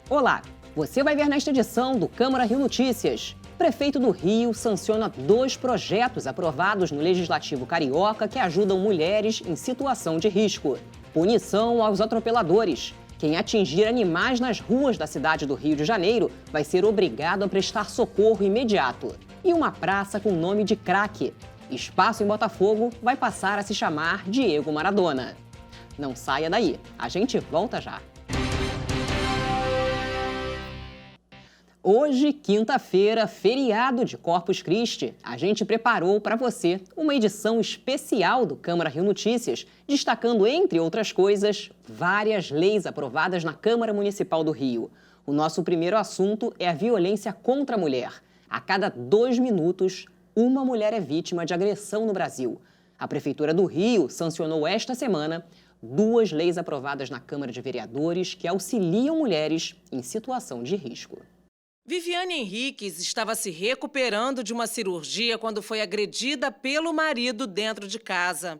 Olá, você vai ver nesta edição do Câmara Rio Notícias. Prefeito do Rio sanciona 2 projetos aprovados no Legislativo Carioca que ajudam mulheres em situação de risco. Punição aos atropeladores. Quem atingir animais nas ruas da cidade do Rio de Janeiro vai ser obrigado a prestar socorro imediato. E uma praça com nome de craque. Espaço em Botafogo vai passar a se chamar Diego Maradona. Não saia daí, a gente volta já. Hoje, quinta-feira, feriado de Corpus Christi, a gente preparou para você uma edição especial do Câmara Rio Notícias, destacando, entre outras coisas, várias leis aprovadas na Câmara Municipal do Rio. O nosso primeiro assunto é a violência contra a mulher. A cada 2 minutos, uma mulher é vítima de agressão no Brasil. A Prefeitura do Rio sancionou esta semana 2 leis aprovadas na Câmara de Vereadores que auxiliam mulheres em situação de risco. Viviane Henriques estava se recuperando de uma cirurgia quando foi agredida pelo marido dentro de casa.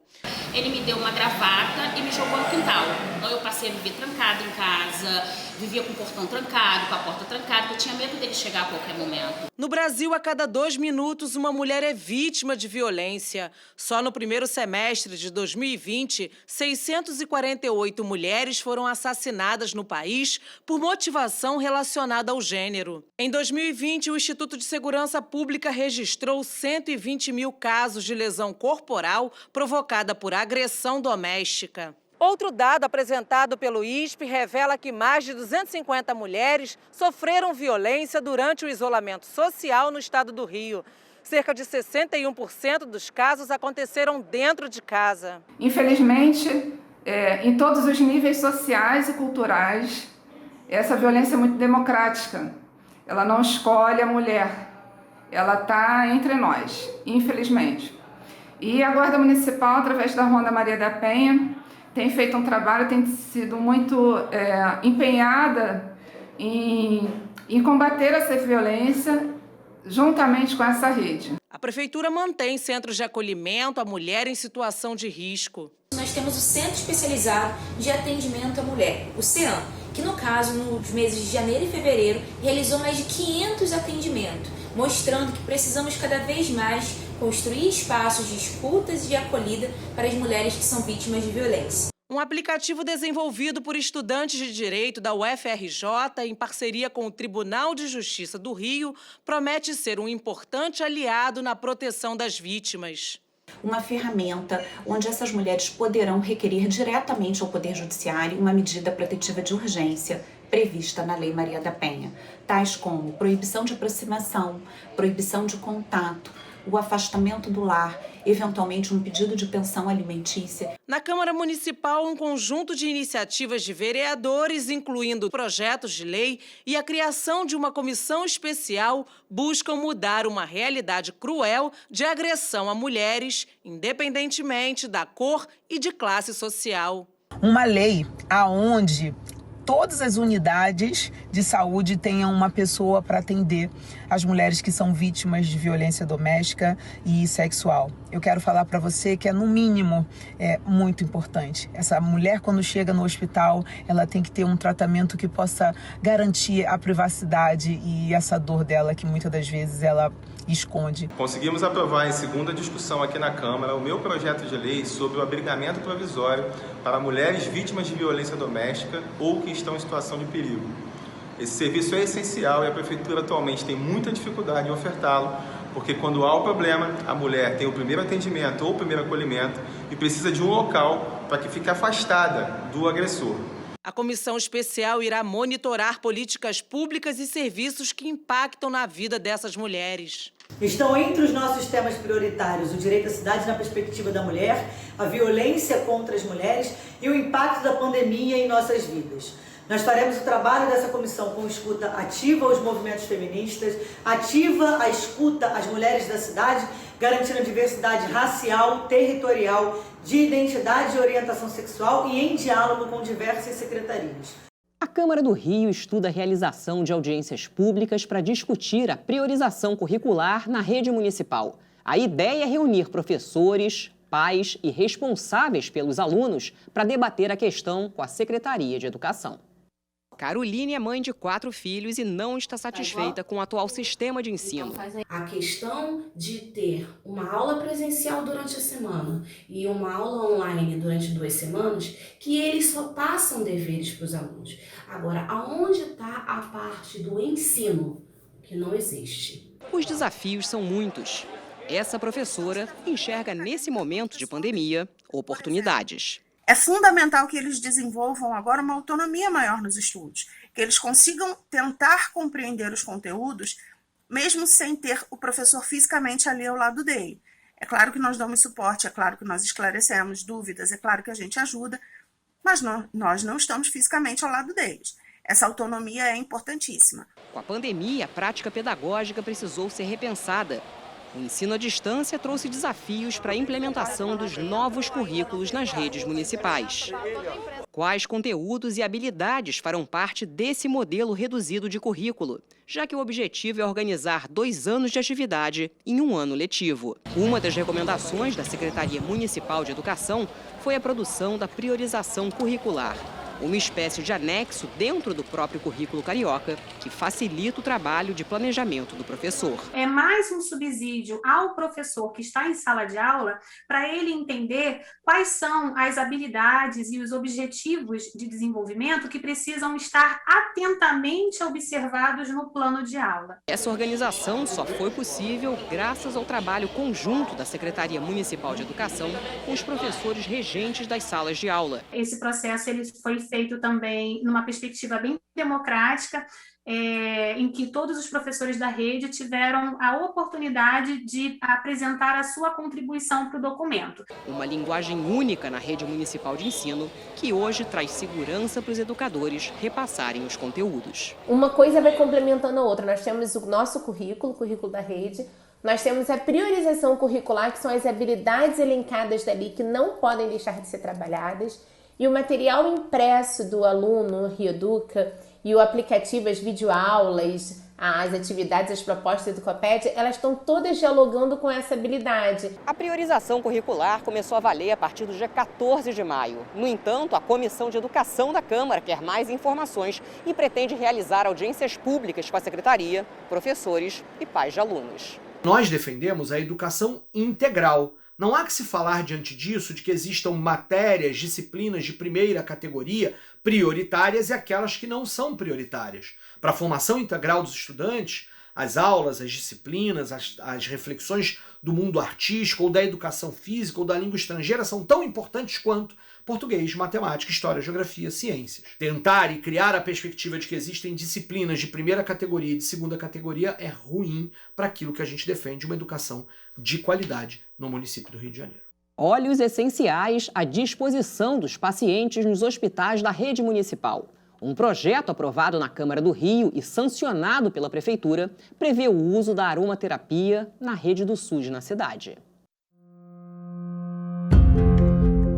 Ele me deu uma gravata e me jogou no quintal. Então eu passei a viver trancada em casa, vivia com o portão trancado, com a porta trancada, porque eu tinha medo dele chegar a qualquer momento. No Brasil, a cada 2 minutos, uma mulher é vítima de violência. Só no primeiro semestre de 2020, 648 mulheres foram assassinadas no país por motivação relacionada ao gênero. Em 2020, o Instituto de Segurança Pública registrou 120 mil casos de lesão corporal provocada por agressão doméstica. Outro dado apresentado pelo ISP revela que mais de 250 mulheres sofreram violência durante o isolamento social no estado do Rio. Cerca de 61% dos casos aconteceram dentro de casa. Infelizmente, em todos os níveis sociais e culturais, essa violência é muito democrática. Ela não escolhe a mulher, ela está entre nós, infelizmente. E a Guarda Municipal, através da Ronda Maria da Penha, tem feito um trabalho, tem sido muito empenhada em combater essa violência juntamente com essa rede. A Prefeitura mantém centros de acolhimento à mulher em situação de risco. Nós temos o Centro Especializado de Atendimento à Mulher, o CEAM, que no caso, nos meses de janeiro e fevereiro, realizou mais de 500 atendimentos, mostrando que precisamos cada vez mais construir espaços de escutas e de acolhida para as mulheres que são vítimas de violência. Um aplicativo desenvolvido por estudantes de Direito da UFRJ, em parceria com o Tribunal de Justiça do Rio, promete ser um importante aliado na proteção das vítimas. Uma ferramenta onde essas mulheres poderão requerer diretamente ao Poder Judiciário uma medida protetiva de urgência prevista na Lei Maria da Penha, tais como proibição de aproximação, proibição de contato, o afastamento do lar, eventualmente um pedido de pensão alimentícia. Na Câmara Municipal, um conjunto de iniciativas de vereadores, incluindo projetos de lei e a criação de uma comissão especial, buscam mudar uma realidade cruel de agressão a mulheres, independentemente da cor e de classe social. Uma lei aonde todas as unidades de saúde tenham uma pessoa para atender as mulheres que são vítimas de violência doméstica e sexual. Eu quero falar para você que no mínimo, muito importante. Essa mulher, quando chega no hospital, ela tem que ter um tratamento que possa garantir a privacidade e essa dor dela, que muitas das vezes ela esconde. Conseguimos aprovar em segunda discussão aqui na Câmara o meu projeto de lei sobre o abrigamento provisório para mulheres vítimas de violência doméstica ou que estão em situação de perigo. Esse serviço é essencial e a Prefeitura atualmente tem muita dificuldade em ofertá-lo, porque quando há o problema, a mulher tem o primeiro atendimento ou o primeiro acolhimento e precisa de um local para que fique afastada do agressor. A comissão especial irá monitorar políticas públicas e serviços que impactam na vida dessas mulheres. Estão entre os nossos temas prioritários o direito à cidade na perspectiva da mulher, a violência contra as mulheres e o impacto da pandemia em nossas vidas. Nós faremos o trabalho dessa comissão com escuta ativa aos movimentos feministas, ativa a escuta às mulheres da cidade, garantindo a diversidade racial, territorial, de identidade e orientação sexual e em diálogo com diversas secretarias. A Câmara do Rio estuda a realização de audiências públicas para discutir a priorização curricular na rede municipal. A ideia é reunir professores, pais e responsáveis pelos alunos para debater a questão com a Secretaria de Educação. Caroline é mãe de 4 filhos e não está satisfeita com o atual sistema de ensino. A questão de ter uma aula presencial durante a semana e uma aula online durante 2 semanas, que eles só passam deveres para os alunos. Agora, aonde está a parte do ensino? Que não existe. Os desafios são muitos. Essa professora enxerga nesse momento de pandemia oportunidades. É fundamental que eles desenvolvam agora uma autonomia maior nos estudos, que eles consigam tentar compreender os conteúdos, mesmo sem ter o professor fisicamente ali ao lado dele. É claro que nós damos suporte, é claro que nós esclarecemos dúvidas, é claro que a gente ajuda, mas nós não estamos fisicamente ao lado deles. Essa autonomia é importantíssima. Com a pandemia, a prática pedagógica precisou ser repensada. O ensino à distância trouxe desafios para a implementação dos novos currículos nas redes municipais. Quais conteúdos e habilidades farão parte desse modelo reduzido de currículo, já que o objetivo é organizar 2 anos de atividade em 1 ano letivo? Uma das recomendações da Secretaria Municipal de Educação foi a produção da priorização curricular, uma espécie de anexo dentro do próprio currículo carioca que facilita o trabalho de planejamento do professor. É mais um subsídio ao professor que está em sala de aula para ele entender quais são as habilidades e os objetivos de desenvolvimento que precisam estar atentamente observados no plano de aula. Essa organização só foi possível graças ao trabalho conjunto da Secretaria Municipal de Educação com os professores regentes das salas de aula. Esse processo ele foi feito também numa perspectiva bem democrática, em que todos os professores da rede tiveram a oportunidade de apresentar a sua contribuição para o documento. Uma linguagem única na rede municipal de ensino, que hoje traz segurança para os educadores repassarem os conteúdos. Uma coisa vai complementando a outra. Nós temos o nosso currículo, o currículo da rede, nós temos a priorização curricular, que são as habilidades elencadas dali que não podem deixar de ser trabalhadas, e o material impresso do aluno, o Rioeduca, e o aplicativo, as videoaulas, as atividades, as propostas do Coped, elas estão todas dialogando com essa habilidade. A priorização curricular começou a valer a partir do dia 14 de maio. No entanto, a Comissão de Educação da Câmara quer mais informações e pretende realizar audiências públicas com a Secretaria, professores e pais de alunos. Nós defendemos a educação integral. Não há que se falar diante disso de que existam matérias, disciplinas de primeira categoria prioritárias e aquelas que não são prioritárias. Para a formação integral dos estudantes, as aulas, as disciplinas, as reflexões do mundo artístico ou da educação física ou da língua estrangeira são tão importantes quanto português, matemática, história, geografia, ciências. Tentar e criar a perspectiva de que existem disciplinas de primeira categoria e de segunda categoria é ruim para aquilo que a gente defende, uma educação de qualidade no município do Rio de Janeiro. Óleos essenciais à disposição dos pacientes nos hospitais da rede municipal. Um projeto aprovado na Câmara do Rio e sancionado pela Prefeitura prevê o uso da aromaterapia na rede do SUS na cidade.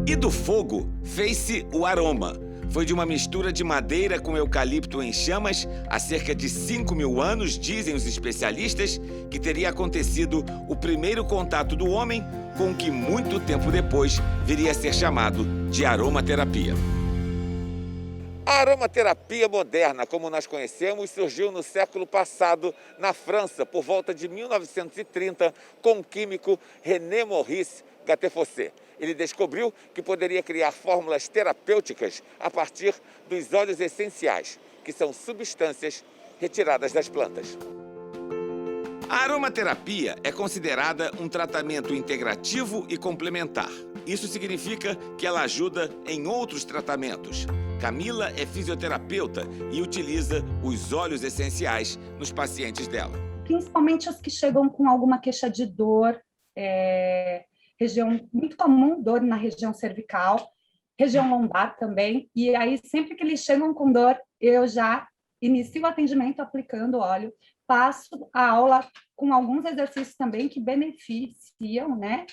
E do fogo fez-se o aroma. Foi de uma mistura de madeira com eucalipto em chamas há cerca de 5.000 anos, dizem os especialistas, que teria acontecido o primeiro contato do homem com o que muito tempo depois viria a ser chamado de aromaterapia. A aromaterapia moderna, como nós conhecemos, surgiu no século passado na França, por volta de 1930, com o químico René Maurice Gattefossé. Ele descobriu que poderia criar fórmulas terapêuticas a partir dos óleos essenciais, que são substâncias retiradas das plantas. A aromaterapia é considerada um tratamento integrativo e complementar. Isso significa que ela ajuda em outros tratamentos. Camila é fisioterapeuta e utiliza os óleos essenciais nos pacientes dela. Principalmente os que chegam com alguma queixa de dor, região muito comum, dor na região cervical, região lombar também. E aí, sempre que eles chegam com dor, eu já inicio o atendimento aplicando óleo, passo a aula com alguns exercícios também que beneficiam, né,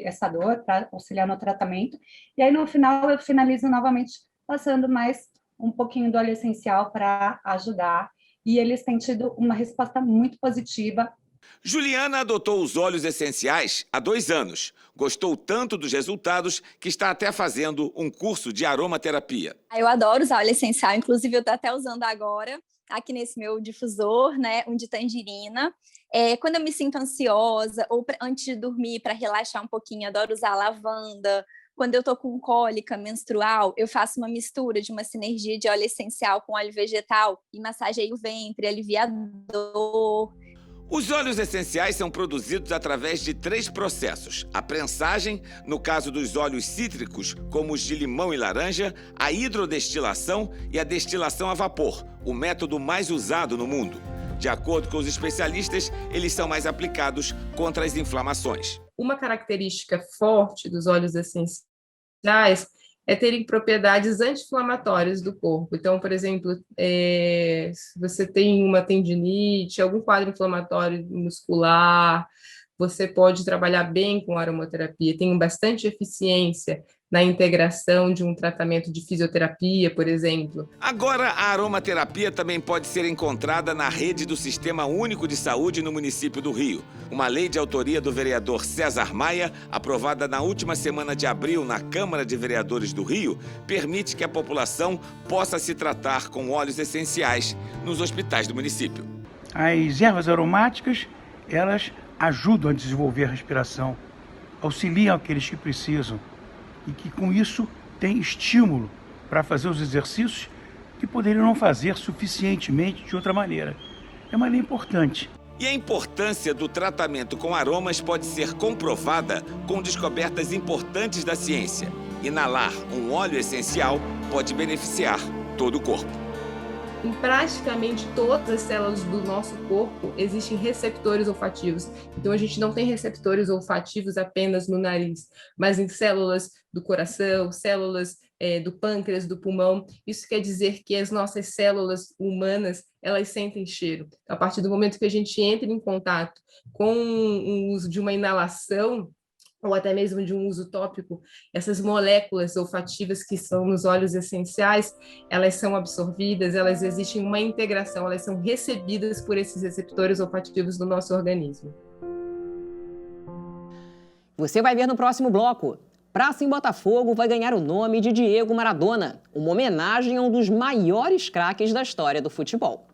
essa dor para auxiliar no tratamento. E aí, no final, eu finalizo novamente passando mais um pouquinho do óleo essencial para ajudar. E eles têm tido uma resposta muito positiva. Juliana adotou os óleos essenciais há 2 anos. Gostou tanto dos resultados que está até fazendo um curso de aromaterapia. Eu adoro usar óleo essencial, inclusive eu estou até usando agora, aqui nesse meu difusor, né, um de tangerina. Quando eu me sinto ansiosa ou antes de dormir, para relaxar um pouquinho, adoro usar lavanda. Quando eu tô com cólica menstrual, eu faço uma mistura de uma sinergia de óleo essencial com óleo vegetal e massageio o ventre, alivia a dor. Os óleos essenciais são produzidos através de 3 processos. A prensagem, no caso dos óleos cítricos, como os de limão e laranja, a hidrodestilação e a destilação a vapor, o método mais usado no mundo. De acordo com os especialistas, eles são mais aplicados contra as inflamações. Uma característica forte dos óleos essenciais é terem propriedades anti-inflamatórias do corpo. Então, por exemplo, se você tem uma tendinite, algum quadro inflamatório muscular, você pode trabalhar bem com aromaterapia. Tem bastante eficiência na integração de um tratamento de fisioterapia, por exemplo. Agora, a aromaterapia também pode ser encontrada na rede do Sistema Único de Saúde no município do Rio. Uma lei de autoria do vereador César Maia, aprovada na última semana de abril na Câmara de Vereadores do Rio, permite que a população possa se tratar com óleos essenciais nos hospitais do município. As ervas aromáticas, elas ajudam a desenvolver a respiração, auxiliam aqueles que precisam, e que com isso tem estímulo para fazer os exercícios que poderiam não fazer suficientemente de outra maneira. É uma lei importante. E a importância do tratamento com aromas pode ser comprovada com descobertas importantes da ciência. Inalar um óleo essencial pode beneficiar todo o corpo. Em praticamente todas as células do nosso corpo existem receptores olfativos. Então, a gente não tem receptores olfativos apenas no nariz, mas em células do coração, células do pâncreas, do pulmão. Isso quer dizer que as nossas células humanas, elas sentem cheiro. A partir do momento que a gente entra em contato com o uso de uma inalação, ou até mesmo de um uso tópico, essas moléculas olfativas que são nos óleos essenciais, elas são absorvidas, elas existem uma integração, elas são recebidas por esses receptores olfativos do nosso organismo. Você vai ver no próximo bloco. Praça em Botafogo vai ganhar o nome de Diego Maradona, uma homenagem a um dos maiores craques da história do futebol.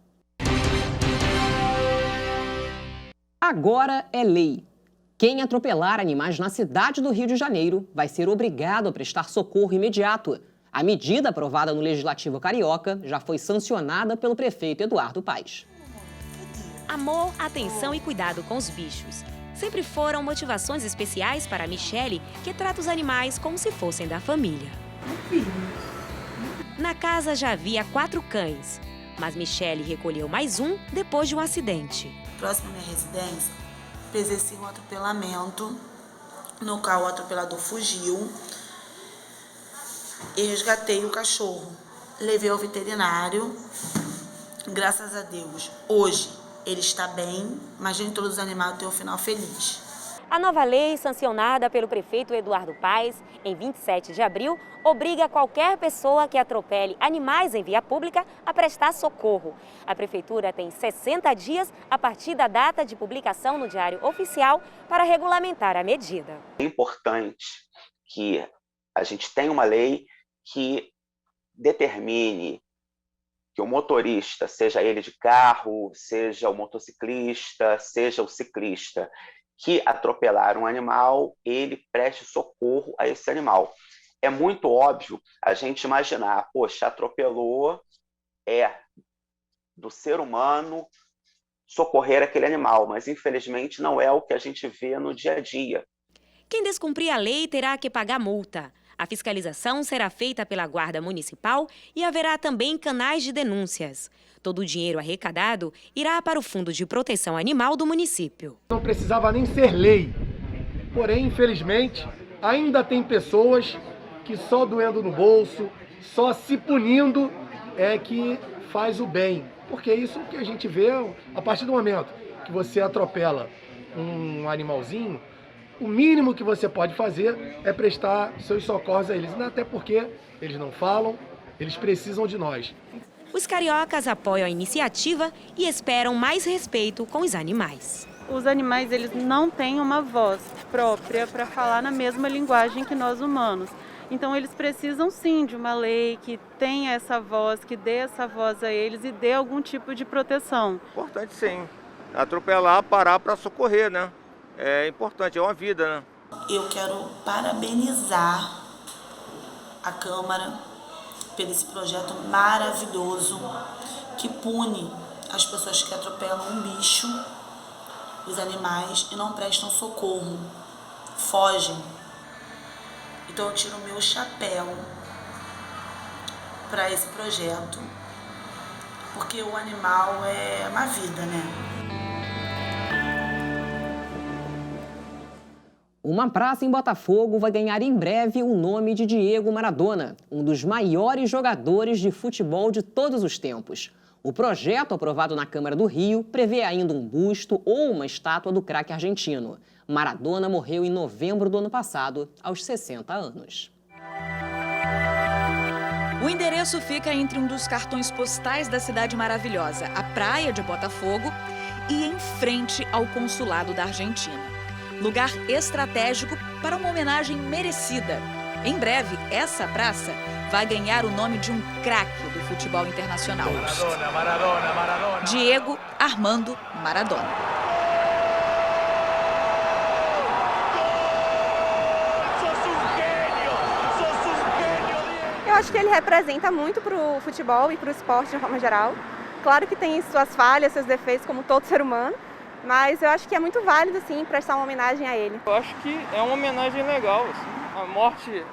Agora é lei. Quem atropelar animais na cidade do Rio de Janeiro vai ser obrigado a prestar socorro imediato. A medida aprovada no Legislativo Carioca já foi sancionada pelo prefeito Eduardo Paes. Amor, atenção e cuidado com os bichos. Sempre foram motivações especiais para a Michele, que trata os animais como se fossem da família. Na casa já havia 4 cães, mas Michele recolheu mais um depois de um acidente. Próximo à minha residência, presenciei um atropelamento, no qual o atropelador fugiu e resgatei o cachorro. Levei ao veterinário, graças a Deus. Hoje ele está bem, mas nem todos os animais têm um final feliz. A nova lei, sancionada pelo prefeito Eduardo Paes, em 27 de abril, obriga qualquer pessoa que atropele animais em via pública a prestar socorro. A prefeitura tem 60 dias a partir da data de publicação no Diário Oficial para regulamentar a medida. É importante que a gente tenha uma lei que determine que o motorista, seja ele de carro, seja o motociclista, seja o ciclista, que atropelar um animal, ele preste socorro a esse animal. É muito óbvio a gente imaginar, poxa, atropelou, é do ser humano socorrer aquele animal, mas infelizmente não é o que a gente vê no dia a dia. Quem descumprir a lei terá que pagar multa. A fiscalização será feita pela Guarda Municipal e haverá também canais de denúncias. Todo o dinheiro arrecadado irá para o Fundo de Proteção Animal do município. Não precisava nem ser lei, porém, infelizmente, ainda tem pessoas que só doendo no bolso, só se punindo é que faz o bem. Porque é isso que a gente vê a partir do momento que você atropela um animalzinho, o mínimo que você pode fazer é prestar seus socorros a eles, até porque eles não falam, eles precisam de nós. Os cariocas apoiam a iniciativa e esperam mais respeito com os animais. os animais eles não têm uma voz própria para falar na mesma linguagem que nós humanos. Então eles precisam sim de uma lei que tenha essa voz, que dê essa voz a eles e dê algum tipo de proteção. Importante sim, atropelar, parar para socorrer, né? É importante, é uma vida, né? Eu quero parabenizar a Câmara por esse projeto maravilhoso que pune as pessoas que atropelam um bicho, os animais, e não prestam socorro, fogem. Então eu tiro o meu chapéu para esse projeto, porque o animal é uma vida, né? Uma praça em Botafogo vai ganhar em breve o nome de Diego Maradona, um dos maiores jogadores de futebol de todos os tempos. O projeto aprovado na Câmara do Rio prevê ainda um busto ou uma estátua do craque argentino. Maradona morreu em novembro do ano passado, aos 60 anos. O endereço fica entre um dos cartões postais da cidade maravilhosa, a Praia de Botafogo, e em frente ao consulado da Argentina. Lugar estratégico para uma homenagem merecida. Em breve, essa praça vai ganhar o nome de um craque do futebol internacional. Maradona. Diego Armando Maradona. Eu acho que ele representa muito para o futebol e para o esporte de forma geral. Claro que tem suas falhas, seus defeitos, como todo ser humano, mas eu acho que é muito válido, sim, prestar uma homenagem a ele. Eu acho que é uma homenagem legal, assim.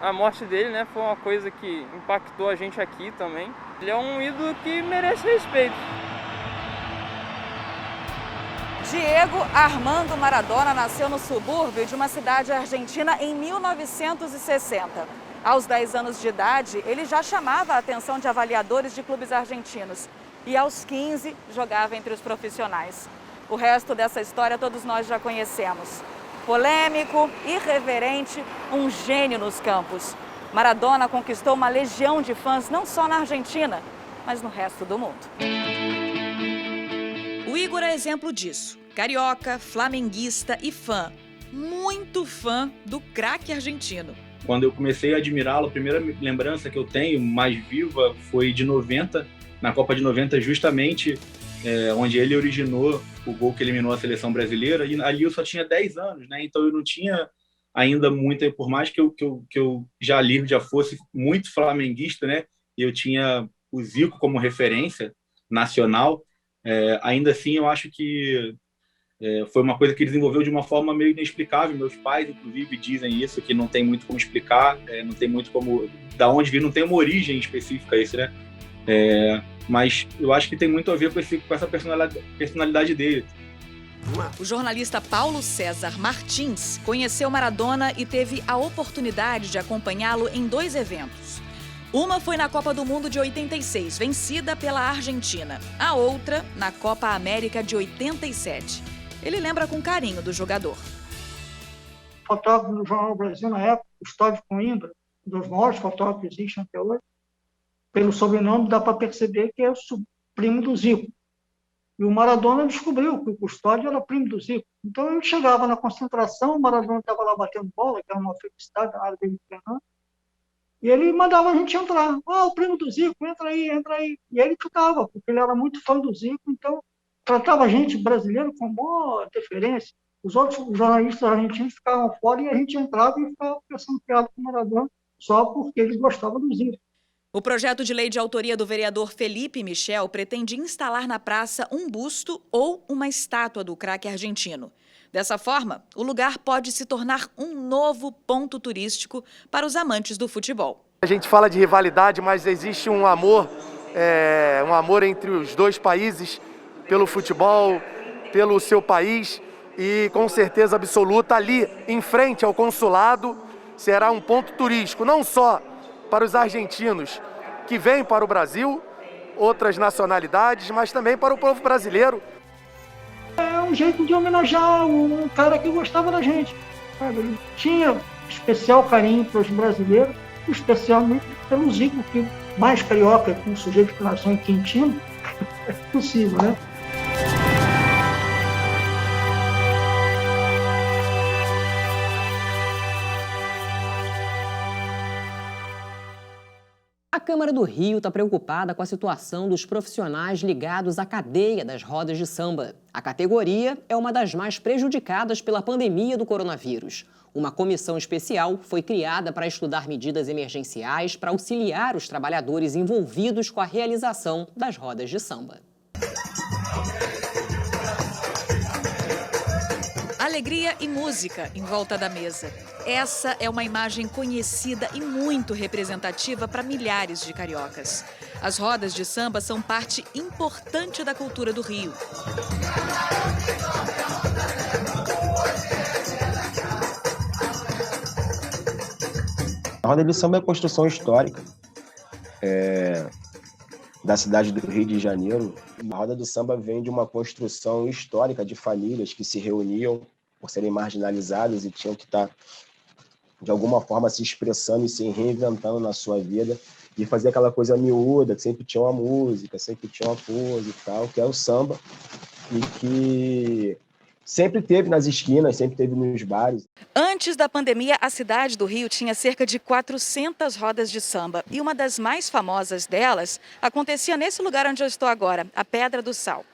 A morte dele, né, foi uma coisa que impactou a gente aqui também. Ele é um ídolo que merece respeito. Diego Armando Maradona nasceu no subúrbio de uma cidade argentina em 1960. Aos 10 anos de idade, ele já chamava a atenção de avaliadores de clubes argentinos. E aos 15, jogava entre os profissionais. O resto dessa história todos nós já conhecemos. Polêmico, irreverente, um gênio nos campos. Maradona conquistou uma legião de fãs não só na Argentina, mas no resto do mundo. O Igor é exemplo disso. Carioca, flamenguista e fã. Muito fã do craque argentino. Quando eu comecei a admirá-lo, a primeira lembrança que eu tenho, mais viva, foi de 90, na Copa de 90, justamente onde ele originou o gol que eliminou a seleção brasileira, e ali eu só tinha 10 anos, né? Então eu não tinha ainda muita, por mais que eu já fosse muito flamenguista, né? Eu tinha o Zico como referência nacional, ainda assim eu acho que foi uma coisa que desenvolveu de uma forma meio inexplicável. Meus pais, inclusive, dizem isso, que não tem muito como explicar, não tem muito como, da onde vir, não tem uma origem específica isso, né? Mas eu acho que tem muito a ver com essa personalidade dele. O jornalista Paulo César Martins conheceu Maradona e teve a oportunidade de acompanhá-lo em 2 eventos. Uma foi na Copa do Mundo de 86, vencida pela Argentina. A outra, na Copa América de 87. Ele lembra com carinho do jogador. Fotógrafo do Jornal Brasil na época, Custódio Coimbra, um dos maiores fotógrafos que existem até hoje. Pelo sobrenome dá para perceber que é o primo do Zico. E o Maradona descobriu que o Custódio era primo do Zico. Então ele chegava na concentração, o Maradona estava lá batendo bola, que era uma felicidade na área dele treinando, e ele mandava a gente entrar. O primo do Zico, entra aí, entra aí. E ele ficava, porque ele era muito fã do Zico, então tratava a gente brasileiro com boa deferência. Os outros jornalistas argentinos ficavam fora e a gente entrava e ficava pensando piada com o Maradona só porque ele gostava do Zico. O projeto de lei de autoria do vereador Felipe Michel pretende instalar na praça um busto ou uma estátua do craque argentino. Dessa forma, o lugar pode se tornar um novo ponto turístico para os amantes do futebol. A gente fala de rivalidade, mas existe um amor entre os dois países, pelo futebol, pelo seu país, e com certeza absoluta ali em frente ao consulado será um ponto turístico, não só para os argentinos que vêm para o Brasil, outras nacionalidades, mas também para o povo brasileiro. É um jeito de homenagear um cara que gostava da gente. Sabe? Ele tinha especial carinho para os brasileiros, especialmente pelo Zico, que mais carioca que um sujeito que nasceu em Quintino é possível, né? Câmara do Rio está preocupada com a situação dos profissionais ligados à cadeia das rodas de samba. A categoria é uma das mais prejudicadas pela pandemia do coronavírus. Uma comissão especial foi criada para estudar medidas emergenciais para auxiliar os trabalhadores envolvidos com a realização das rodas de samba. Alegria e música em volta da mesa. Essa é uma imagem conhecida e muito representativa para milhares de cariocas. As rodas de samba são parte importante da cultura do Rio. A roda de samba é construção histórica da cidade do Rio de Janeiro. A roda do samba vem de uma construção histórica de famílias que se reuniam por serem marginalizadas e tinham que estar, de alguma forma, se expressando e se reinventando na sua vida e fazer aquela coisa miúda, que sempre tinha uma música, sempre tinha uma coisa e tal, que é o samba, e que sempre teve nas esquinas, sempre teve nos bares. Antes da pandemia, a cidade do Rio tinha cerca de 400 rodas de samba. E uma das mais famosas delas acontecia nesse lugar onde eu estou agora, a Pedra do Sal.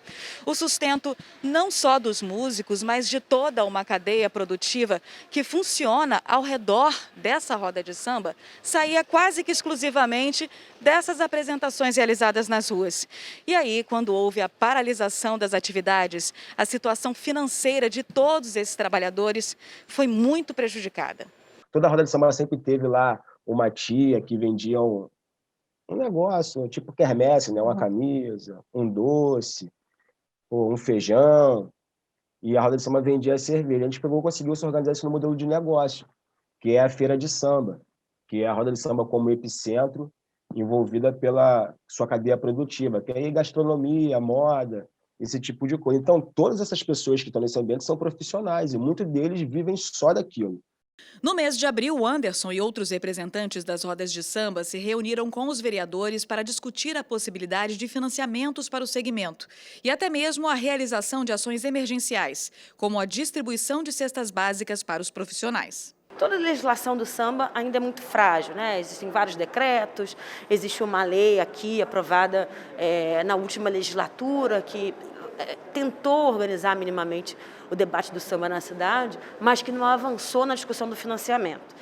O sustento não só dos músicos, mas de toda uma cadeia produtiva que funciona ao redor dessa roda de samba, saía quase que exclusivamente dessas apresentações realizadas nas ruas. E aí, quando houve a paralisação das atividades, a situação financeira de todos esses trabalhadores foi muito prejudicada. Toda a roda de samba sempre teve lá uma tia que vendia um negócio, tipo quermesse, né? Uma camisa, um doce, ou um feijão, e a roda de samba vendia cerveja. A gente conseguiu se organizar isso no modelo de negócio, que é a feira de samba, que é a roda de samba como epicentro, envolvida pela sua cadeia produtiva, que é gastronomia, moda, esse tipo de coisa. Então, todas essas pessoas que estão nesse ambiente são profissionais e muitos deles vivem só daquilo. No mês de abril, o Anderson e outros representantes das rodas de samba se reuniram com os vereadores para discutir a possibilidade de financiamentos para o segmento e até mesmo a realização de ações emergenciais, como a distribuição de cestas básicas para os profissionais. Toda a legislação do samba ainda é muito frágil, né? Existem vários decretos, existe uma lei aqui aprovada na última legislatura que tentou organizar minimamente o debate do samba na cidade, mas que não avançou na discussão do financiamento.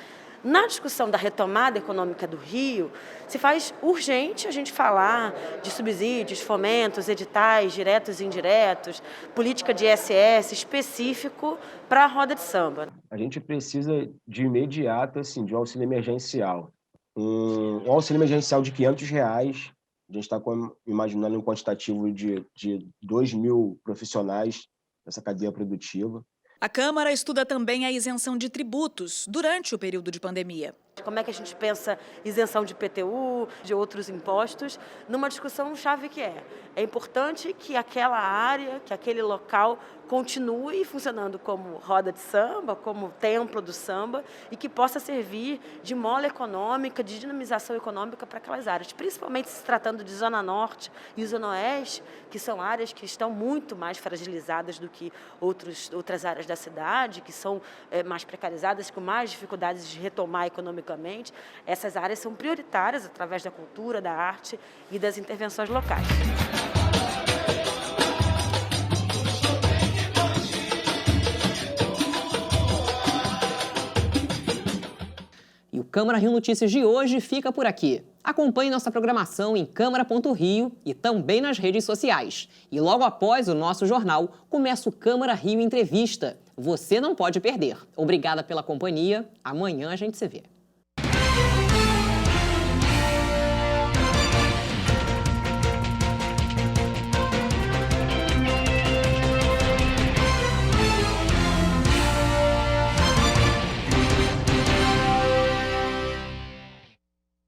Na discussão da retomada econômica do Rio, se faz urgente a gente falar de subsídios, fomentos, editais diretos e indiretos, política de ISS específico para a roda de samba. A gente precisa de imediato assim, de um auxílio emergencial. Um auxílio emergencial de R$500. A gente está imaginando um quantitativo de 2.000 profissionais nessa cadeia produtiva. A Câmara estuda também a isenção de tributos durante o período de pandemia. Como é que a gente pensa isenção de IPTU, de outros impostos, numa discussão chave que é importante que aquela área, que aquele local continue funcionando como roda de samba, como templo do samba e que possa servir de mola econômica, de dinamização econômica para aquelas áreas, principalmente se tratando de Zona Norte e Zona Oeste, que são áreas que estão muito mais fragilizadas do que outras áreas da cidade, que são mais precarizadas, com mais dificuldades de retomar economicamente. Essas áreas são prioritárias através da cultura, da arte e das intervenções locais. E o Câmara Rio Notícias de hoje fica por aqui. Acompanhe nossa programação em câmara.rio e também nas redes sociais. E logo após o nosso jornal, começa o Câmara Rio Entrevista. Você não pode perder. Obrigada pela companhia. Amanhã a gente se vê.